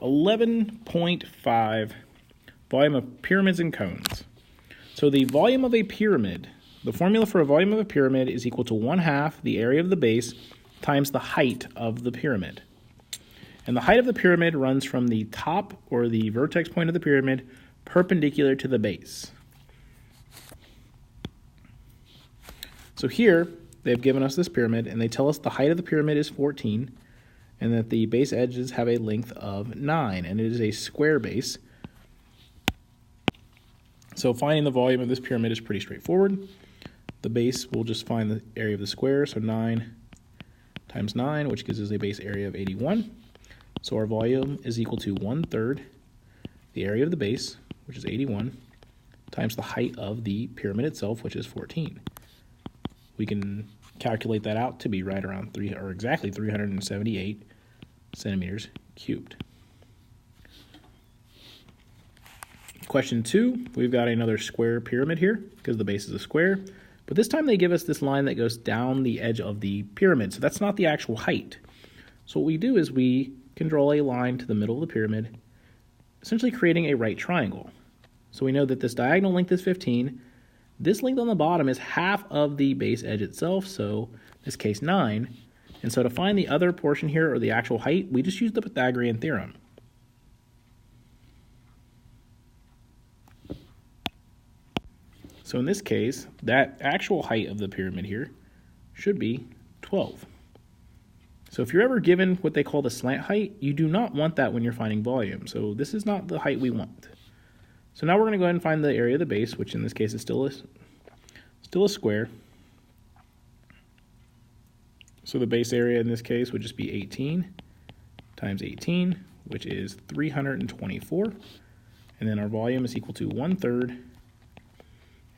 11.5, volume of pyramids and cones. So the volume of a pyramid, the formula for a volume of a pyramid is equal to 1/2 the area of the base times the height of the pyramid. And the height of the pyramid runs from the top or the vertex point of the pyramid perpendicular to the base. So here, they've given us this pyramid, and they tell us the height of the pyramid is 14, and that the base edges have a length of 9, and it is a square base. So finding the volume of this pyramid is pretty straightforward. The base, we'll just find the area of the square, so 9 times 9, which gives us a base area of 81. So our volume is equal to 1/3 the area of the base, which is 81, times the height of the pyramid itself, which is 14. We can calculate that out to be right around exactly 378 centimeters cubed. Question 2, we've got another square pyramid here because the base is a square, but this time they give us this line that goes down the edge of the pyramid, so that's not the actual height. So what we do is we can draw a line to the middle of the pyramid, essentially creating a right triangle. So we know that this diagonal length is 15. This length on the bottom is half of the base edge itself, so in this case 9. And so to find the other portion here, or the actual height, we just use the Pythagorean theorem. So in this case, that actual height of the pyramid here should be 12. So if you're ever given what they call the slant height, you do not want that when you're finding volume. So this is not the height we want. So now we're going to go ahead and find the area of the base, which in this case is still a square. So the base area in this case would just be 18 times 18, which is 324. And then our volume is equal to 1/3,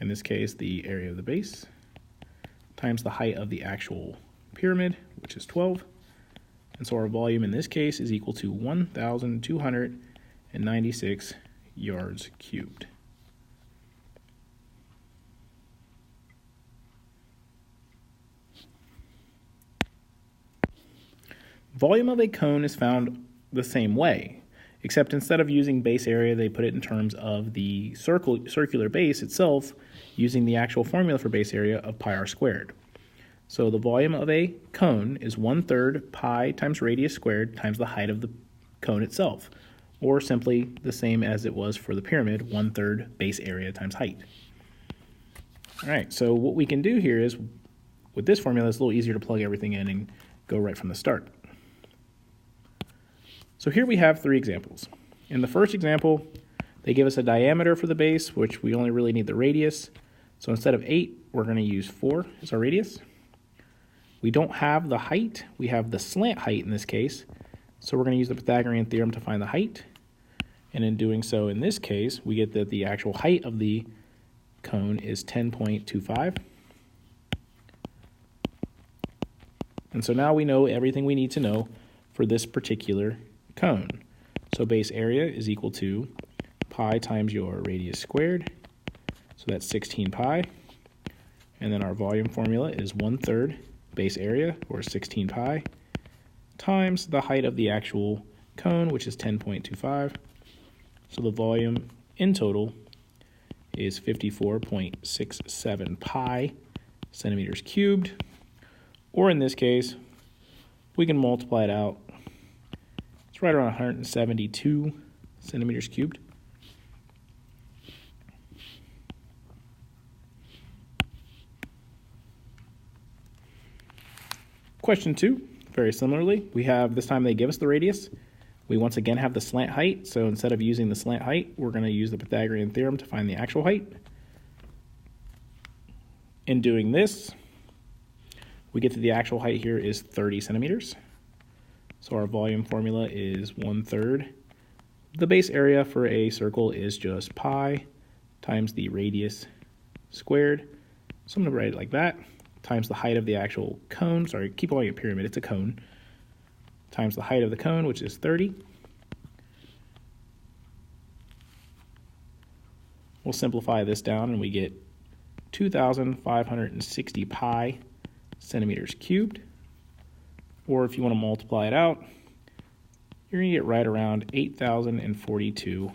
in this case the area of the base, times the height of the actual pyramid, which is 12. And so our volume in this case is equal to 1,296 yards cubed. Volume of a cone is found the same way, except instead of using base area, they put it in terms of the circular base itself, using the actual formula for base area of pi r squared. So the volume of a cone is 1/3 pi times radius squared times the height of the cone itself, or simply the same as it was for the pyramid, 1/3 base area times height. All right, so what we can do here is, with this formula, it's a little easier to plug everything in and go right from the start. So here we have 3 examples. In the first example, they give us a diameter for the base, which we only really need the radius. So instead of 8, we're going to use 4 as our radius. We don't have the height, we have the slant height in this case. So we're going to use the Pythagorean theorem to find the height. And in doing so, in this case, we get that the actual height of the cone is 10.25. And so now we know everything we need to know for this particular cone. So base area is equal to pi times your radius squared. So that's 16 pi. And then our volume formula is 1/3 base area, or 16 pi, times the height of the actual cone, which is 10.25. So the volume in total is 54.67 pi centimeters cubed, or in this case, we can multiply it out. It's right around 172 centimeters cubed. Question 2, very similarly, we have, this time they give us the radius. We once again have the slant height, so instead of using the slant height, we're going to use the Pythagorean theorem to find the actual height. In doing this, we get to the actual height here is 30 centimeters. So our volume formula is 1/3. The base area for a circle is just pi times the radius squared. So I'm going to write it like that, times the height of the actual cone. Sorry, keep calling it pyramid, it's a cone. Times the height of the cone, which is 30. We'll simplify this down and we get 2,560 pi centimeters cubed. Or if you want to multiply it out, you're going to get right around 8,042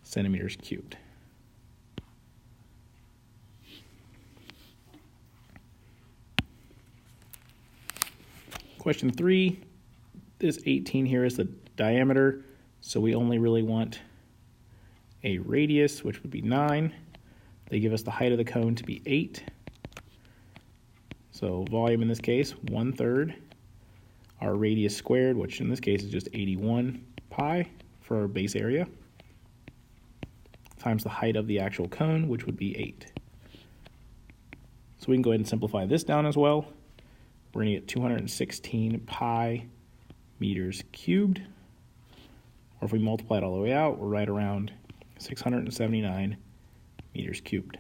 centimeters cubed. Question 3, this 18 here is the diameter, so we only really want a radius, which would be 9. They give us the height of the cone to be 8. So volume in this case, 1/3. Our radius squared, which in this case is just 81 pi for our base area, times the height of the actual cone, which would be 8. So we can go ahead and simplify this down as well. We're going to get 216 pi meters cubed. Or if we multiply it all the way out, we're right around 679 meters cubed.